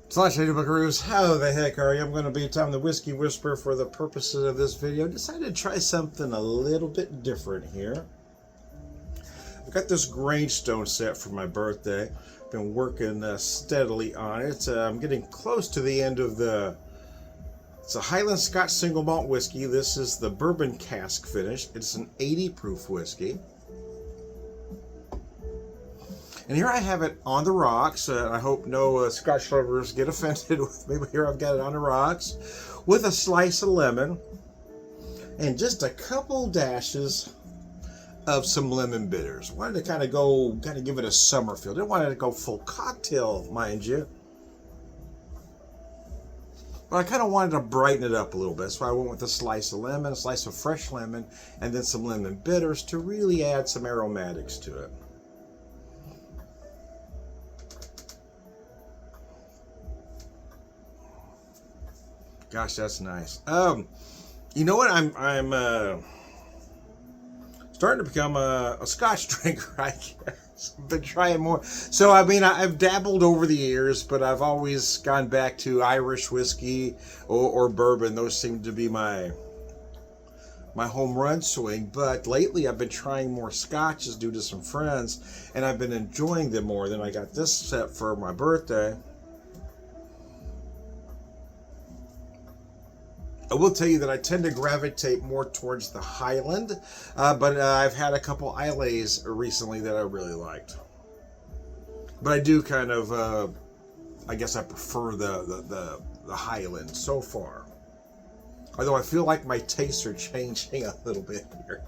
Slashing Buckaroos, how the heck are you? I'm going to be Tom the Whiskey Whisperer for the purposes of this video. Decided to try something a little bit different here. I got this Grangestone set for my birthday. Been working steadily on it. I'm getting close to the end of it's a Highland Scotch single malt whiskey. This is the bourbon cask finish. It's an 80 proof whiskey. And here I have it on the rocks. I hope no Scotch lovers get offended with me, but here I've got it on the rocks with a slice of lemon and just a couple dashes of some lemon bitters. Wanted to kind of give it a summer feel. Didn't want it to go full cocktail, mind you. But I kind of wanted to brighten it up a little bit. So I went with a slice of lemon, a slice of fresh lemon, and then some lemon bitters to really add some aromatics to it. Gosh, that's nice. You know what? I'm starting to become a Scotch drinker, I guess. I've been trying more. So, I mean, I've dabbled over the years, but I've always gone back to Irish whiskey or bourbon. Those seem to be my home run swing. But lately, I've been trying more Scotches due to some friends, and I've been enjoying them more. Then I got this set for my birthday. I will tell you that I tend to gravitate more towards the Highland, but I've had a couple Isleys recently that I really liked. But I do kind of, I guess I prefer the Highland so far. Although I feel like my tastes are changing a little bit here.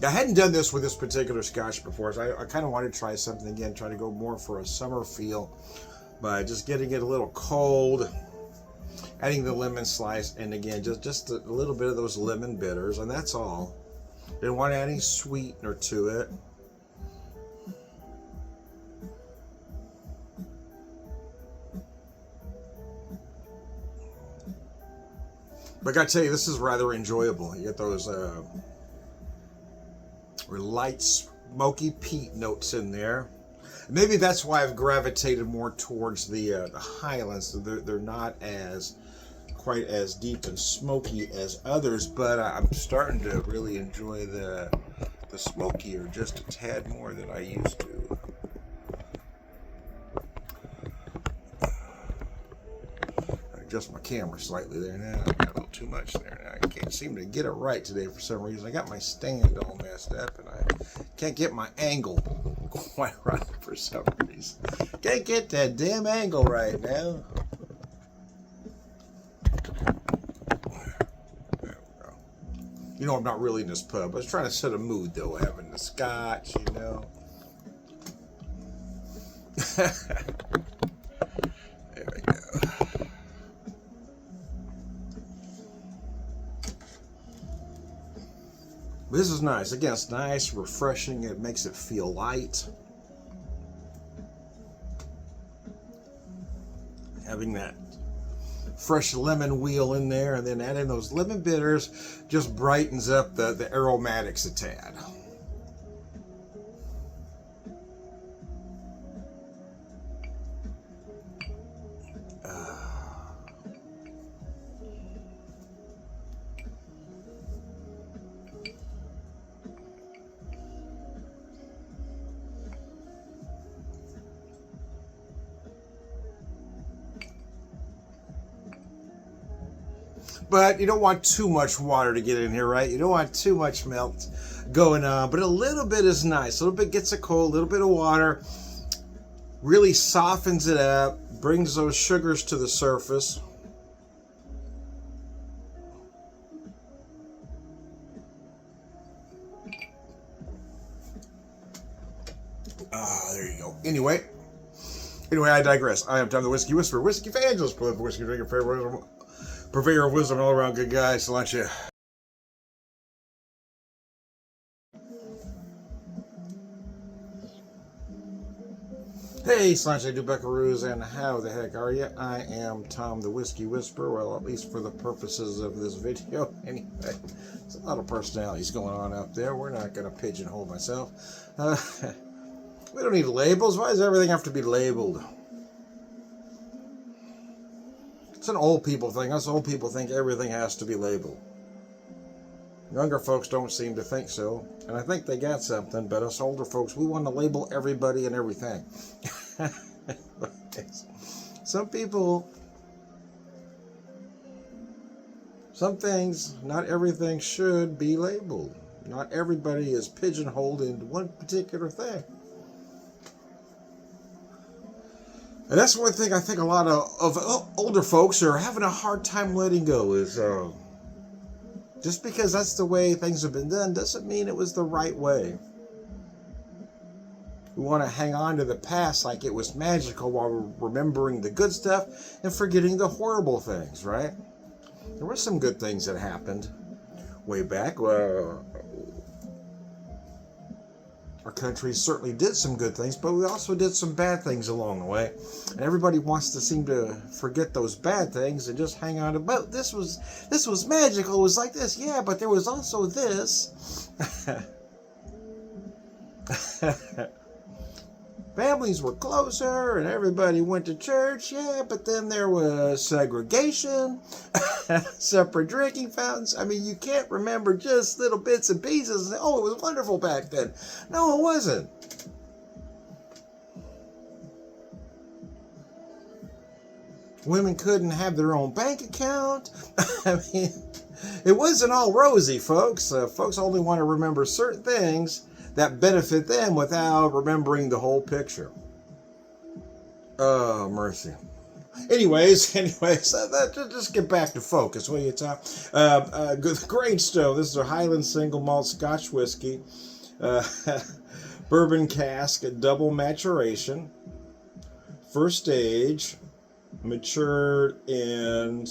I hadn't done this with this particular Scotch before, so I kind of wanted to try something again, try to go more for a summer feel by just getting it a little cold, adding the lemon slice, and again, just a little bit of those lemon bitters, and that's all. Didn't want to add any sweetener to it. But I gotta tell you, this is rather enjoyable. You get those light smoky peat notes in there. Maybe that's why I've gravitated more towards the Highlands. They're not quite as deep and smoky as others, but I'm starting to really enjoy the smokier just a tad more than I used to. Adjust my camera slightly there now. I got a little too much there now. I can't seem to get it right today for some reason. I got my stand all messed up and I can't get my angle quite right for some reason. Can't get that damn angle right now. There we go. You know, I'm not really in this pub. I was trying to set a mood though, having the Scotch, you know. There we go. This is nice. Again, it's nice, refreshing. It makes it feel light. Having that fresh lemon wheel in there and then adding those lemon bitters just brightens up the aromatics a tad. But you don't want too much water to get in here, right? You don't want too much melt going on, but a little bit is nice. A little bit gets it cold, a little bit of water really softens it up, brings those sugars to the surface. There you go. Anyway, I digress. I am Tom the Whiskey Whisperer, Whiskey Evangelist, prolific whiskey drinker, purveyor of wisdom, all around good guy. Salute you. Hey, Slanche do Buckaroos, and how the heck are you? I am Tom the Whiskey Whisperer, well, at least for the purposes of this video. Anyway, there's a lot of personalities going on up there. We're not going to pigeonhole myself. We don't need labels. Why does everything have to be labeled? It's an old people thing. Us old people think everything has to be labeled. Younger folks don't seem to think so, and I think they got something, but us older folks, we want to label everybody and everything. Some people, some things, not everything should be labeled. Not everybody is pigeonholed into one particular thing. And that's one thing I think a lot of older folks are having a hard time letting go is, just because that's the way things have been done doesn't mean it was the right way. We want to hang on to the past like it was magical while we're remembering the good stuff and forgetting the horrible things, right? There were some good things that happened way back. Our country certainly did some good things, but we also did some bad things along the way. And everybody wants to seem to forget those bad things and just hang on to, but this was magical. It was like this. Yeah, but there was also this. Families were closer and everybody went to church. Yeah, but then there was segregation, separate drinking fountains. I mean, you can't remember just little bits and pieces and say, oh, it was wonderful back then. No, it wasn't. Women couldn't have their own bank account. I mean, it wasn't all rosy, folks. Folks only want to remember certain things that benefit them without remembering the whole picture. Oh, mercy. Anyways, just get back to focus, will you, Tom? Grangestone, this is a Highland single malt Scotch whiskey. Bourbon cask, double maturation. First stage, matured in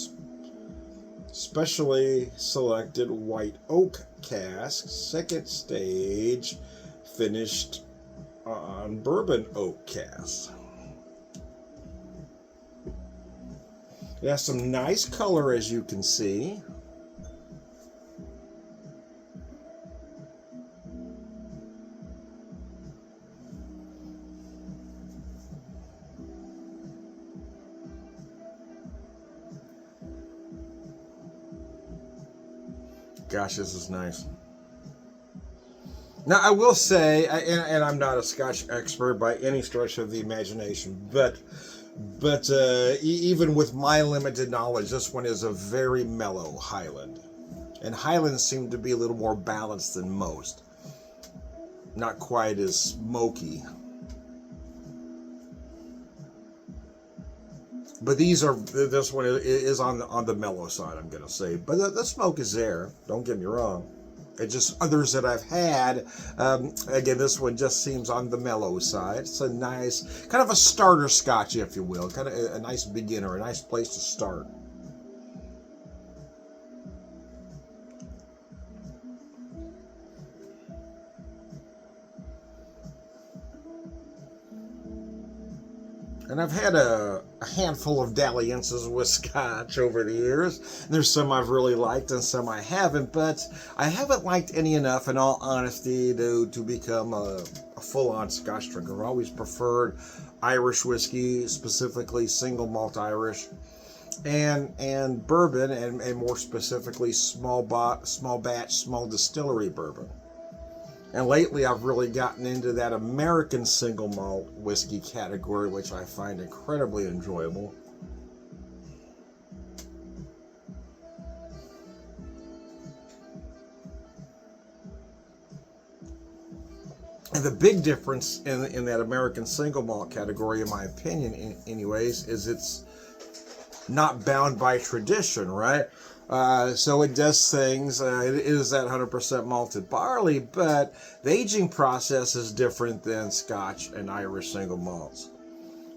specially selected white oak cask. Second stage, finished on bourbon oak cask. It has some nice color, as you can see. Gosh, this is nice. Now, I will say, and I'm not a Scotch expert by any stretch of the imagination, but even with my limited knowledge, this one is a very mellow Highland. And Highlands seem to be a little more balanced than most. Not quite as smoky. But this one is on the mellow side, I'm going to say. But the smoke is there, don't get me wrong. It's just others that I've had, again, this one just seems on the mellow side. It's a nice, kind of a starter Scotch, if you will. Kind of a nice beginner, a nice place to start. And I've had a handful of dalliances with Scotch over the years. There's some I've really liked and some I haven't, but I haven't liked any enough, in all honesty, to become a full-on Scotch drinker. I've always preferred Irish whiskey, specifically single malt Irish, and bourbon, and more specifically small batch, small distillery bourbon. And lately, I've really gotten into that American single malt whiskey category, which I find incredibly enjoyable. And the big difference in that American single malt category, in my opinion, anyways, is it's not bound by tradition, right? So it does things, it is that 100% malted barley, but the aging process is different than Scotch and Irish single malts.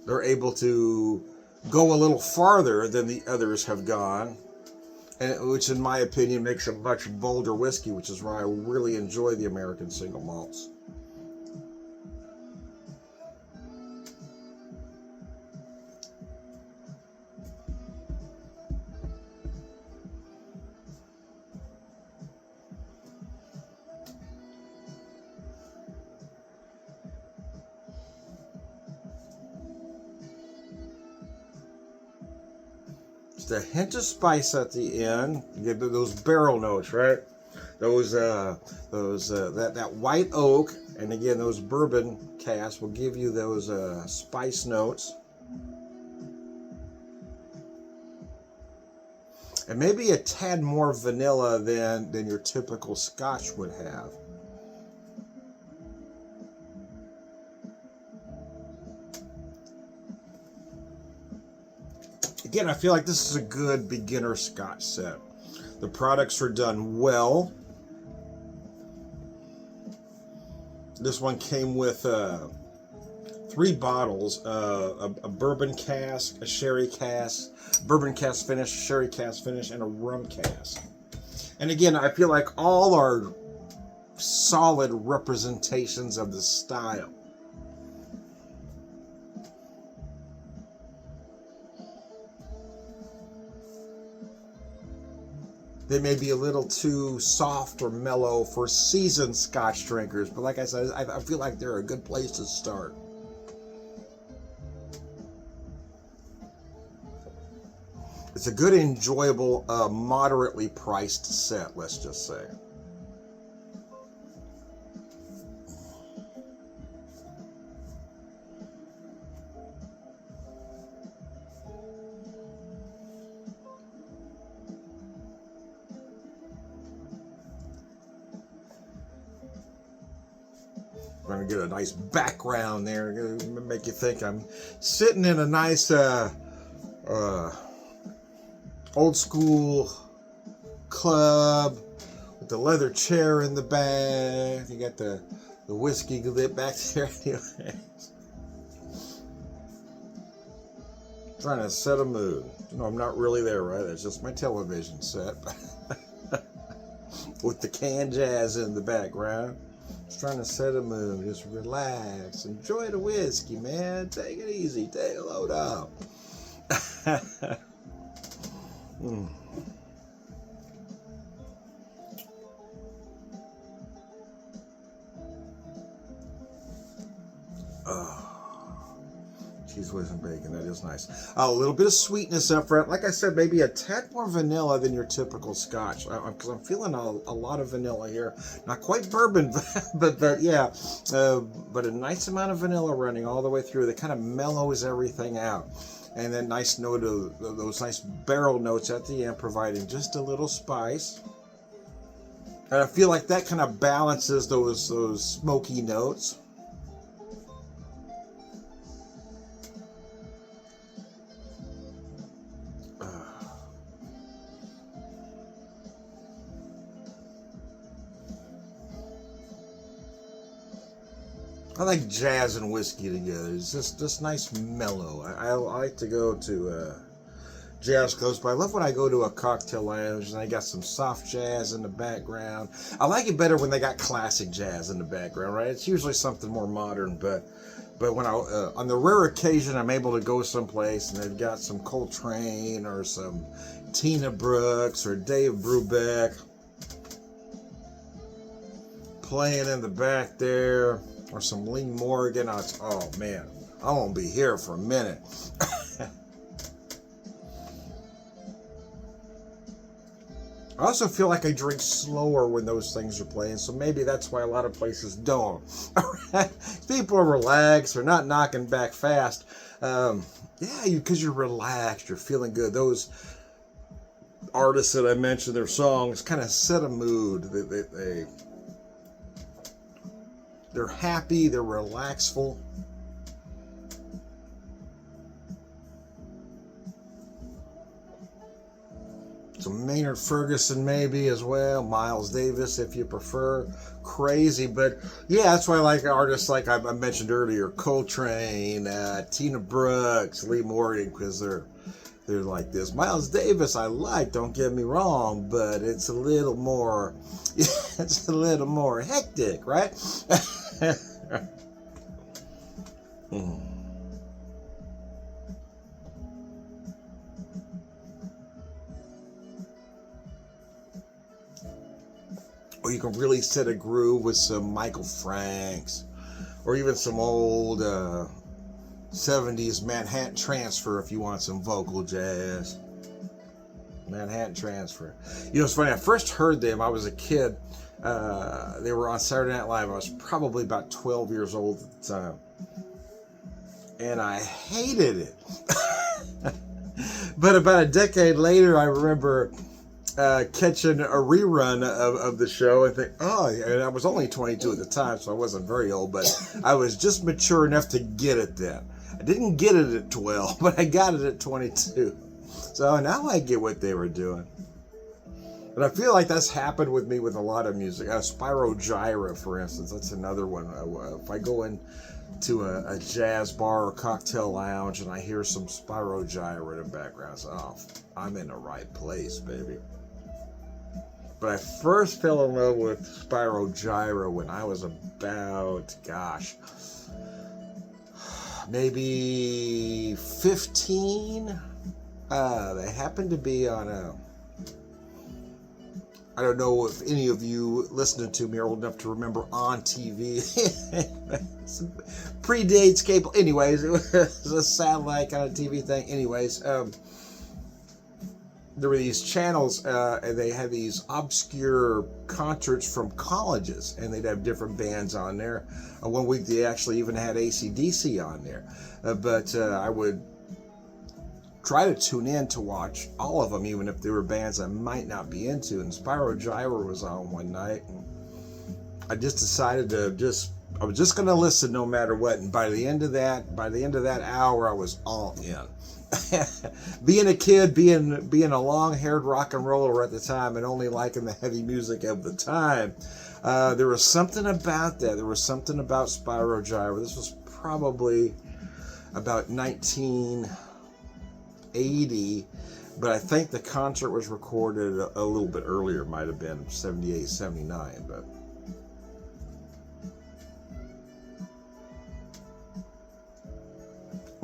They're able to go a little farther than the others have gone, and which in my opinion makes a much bolder whiskey, which is why I really enjoy the American single malts. Just a hint of spice at the end. You get those barrel notes, right? That white oak, and again those bourbon casks will give you those spice notes. And maybe a tad more vanilla than your typical Scotch would have. Again, I feel like this is a good beginner Scotch set. The products are done well. This one came with 3 bottles, a bourbon cask, a sherry cask, bourbon cask finish, sherry cask finish, and a rum cask. And again, I feel like all are solid representations of the style. They may be a little too soft or mellow for seasoned Scotch drinkers, but like I said, I feel like they're a good place to start. It's a good, enjoyable, moderately priced set, let's just say. I'm going to get a nice background there, make you think I'm sitting in a nice old school club with the leather chair in the back. You got the whiskey lit back there. Trying to set a mood. You know, I'm not really there, right? It's just my television set with the canned jazz in the background. Just trying to set a mood. Just relax. Enjoy the whiskey, man. Take it easy. Take a load up. Cheese whiz and bacon, that is nice. A little bit of sweetness up front. Like I said, maybe a tad more vanilla than your typical Scotch, because I'm feeling a lot of vanilla here. Not quite bourbon, but yeah, but a nice amount of vanilla running all the way through. That kind of mellows everything out. And then nice note of those nice barrel notes at the end, providing just a little spice. And I feel like that kind of balances those smoky notes. I like jazz and whiskey together. It's just nice mellow. I like to go to jazz clubs, but I love when I go to a cocktail lounge and I got some soft jazz in the background. I like it better when they got classic jazz in the background, right? It's usually something more modern, but when on the rare occasion I'm able to go someplace and they've got some Coltrane or some Tina Brooks or Dave Brubeck playing in the back there, or some Lee Morgan, oh man, I won't be here for a minute. I also feel like I drink slower when those things are playing, so maybe that's why a lot of places don't. People are relaxed, they're not knocking back fast. Yeah, because you're relaxed, you're feeling good. Those artists that I mentioned, their songs kind of set a mood. They're happy, they're relaxful. Some Maynard Ferguson maybe as well, Miles Davis if you prefer. Crazy, but yeah, that's why I like artists like I mentioned earlier, Coltrane, Tina Brooks, Lee Morgan, because they're like this. Miles Davis I like, don't get me wrong, but it's a little more hectic, right? Or you can really set a groove with some Michael Franks, or even some old 70s Manhattan Transfer if you want some vocal jazz. Manhattan Transfer. You know, it's funny. I first heard them. I was a kid. They were on Saturday Night Live. I was probably about 12 years old at the time, and I hated it. But about a decade later, I remember catching a rerun of the show and think, oh, and I was only 22 at the time, so I wasn't very old, but I was just mature enough to get it then. I didn't get it at 12, but I got it at 22. So now I get what they were doing. But I feel like that's happened with me with a lot of music. Spyro Gyra, for instance, that's another one. If I go into a jazz bar or cocktail lounge and I hear some Spyro Gyra in the background, so, oh, I'm in the right place, baby. But I first fell in love with Spyro Gyra when I was about, gosh, maybe 15. They happened to be on I don't know if any of you listening to me are old enough to remember On TV. Predates cable. Anyways, it was a satellite kind of TV thing. Anyways, there were these channels, and they had these obscure concerts from colleges, and they'd have different bands on there. One week they actually even had AC/DC on there. But I would try to tune in to watch all of them, even if there were bands I might not be into. And Spyro Gyra was on one night, and I just decided I was just going to listen no matter what. And by the end of that hour, I was all in. Being a kid, being a long-haired rock and roller at the time, and only liking the heavy music of the time, there was something about that. There was something about Spyro Gyra. This was probably about 1980, but I think the concert was recorded a little bit earlier. It might have been 78, 79,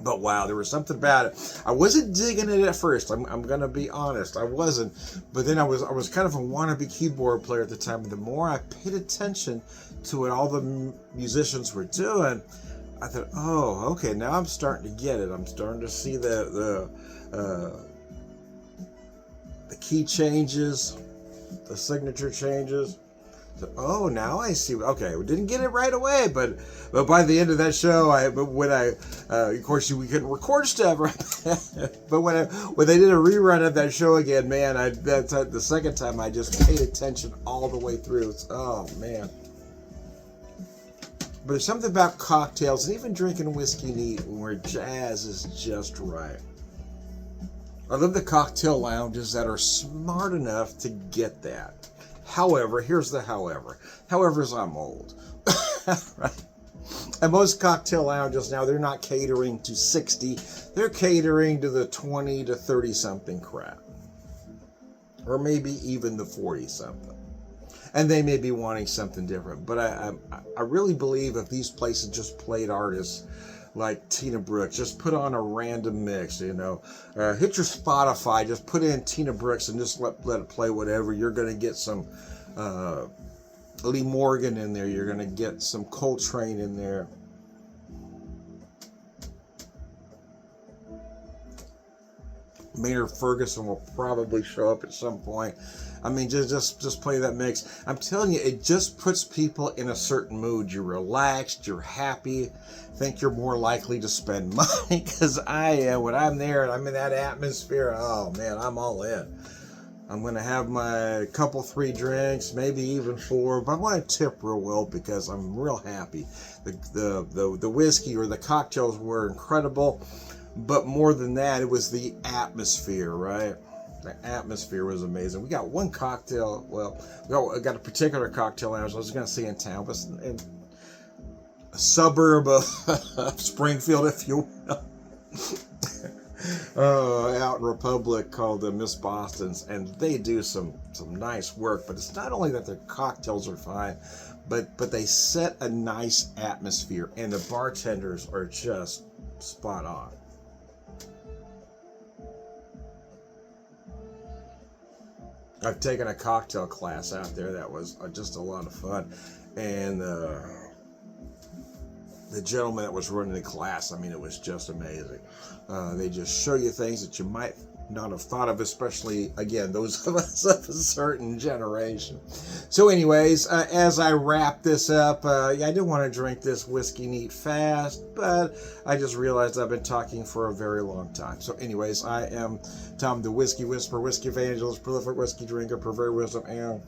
But wow, there was something about it. I wasn't digging it at first. I'm gonna be honest, I wasn't. But then I was kind of a wannabe keyboard player at the time. And the more I paid attention to what all the musicians were doing, I thought, oh, okay, now I'm starting to get it. I'm starting to see the key changes, the signature changes. So, oh, now I see. Okay, we didn't get it right away, but by the end of that show, of course, we couldn't record stuff, right? But when they did a rerun of that show again, man, the second time I just paid attention all the way through. Oh man. But there's something about cocktails and even drinking whiskey neat where jazz is just right. I love the cocktail lounges that are smart enough to get that. However, here's the however. However, is I'm old. Right? And most cocktail lounges now, they're not catering to 60. They're catering to the 20 to 30 something crap. Or maybe even the 40 something. And they may be wanting something different. But I really believe if these places just played artists like Tina Brooks, just put on a random mix, hit your Spotify, just put in Tina Brooks and just let it play whatever. You're going to get some Lee Morgan in there. You're going to get some Coltrane in there. Maynard Ferguson will probably show up at some point. I mean, just play that mix. I'm telling you, it just puts people in a certain mood. You're relaxed, you're happy. I think you're more likely to spend money, because I am. When I'm there and I'm in that atmosphere, oh man, I'm all in. I'm going to have my couple, 3 drinks, maybe even 4, but I want to tip real well because I'm real happy. The whiskey or the cocktails were incredible, but more than that, it was the atmosphere, right? The atmosphere was amazing. We got one cocktail, I got a particular cocktail lounge I was going to say in town, but in a suburb of Springfield, if you will. Out in Republic, called Miss Boston's, and they do some nice work. But it's not only that their cocktails are fine, but they set a nice atmosphere, and the bartenders are just spot on. I've taken a cocktail class out there that was just a lot of fun, and the gentleman that was running the class, I mean, it was just amazing. They just show you things that you might not have thought of, especially, again, those of us of a certain generation. So anyways, as I wrap this up, I didn't want to drink this whiskey neat fast, but I just realized I've been talking for a very long time. So anyways, I am Tom the Whiskey Whisperer, Whiskey Evangelist, prolific whiskey drinker, purveyor of wisdom, and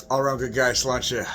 all around good guy. Sláinte.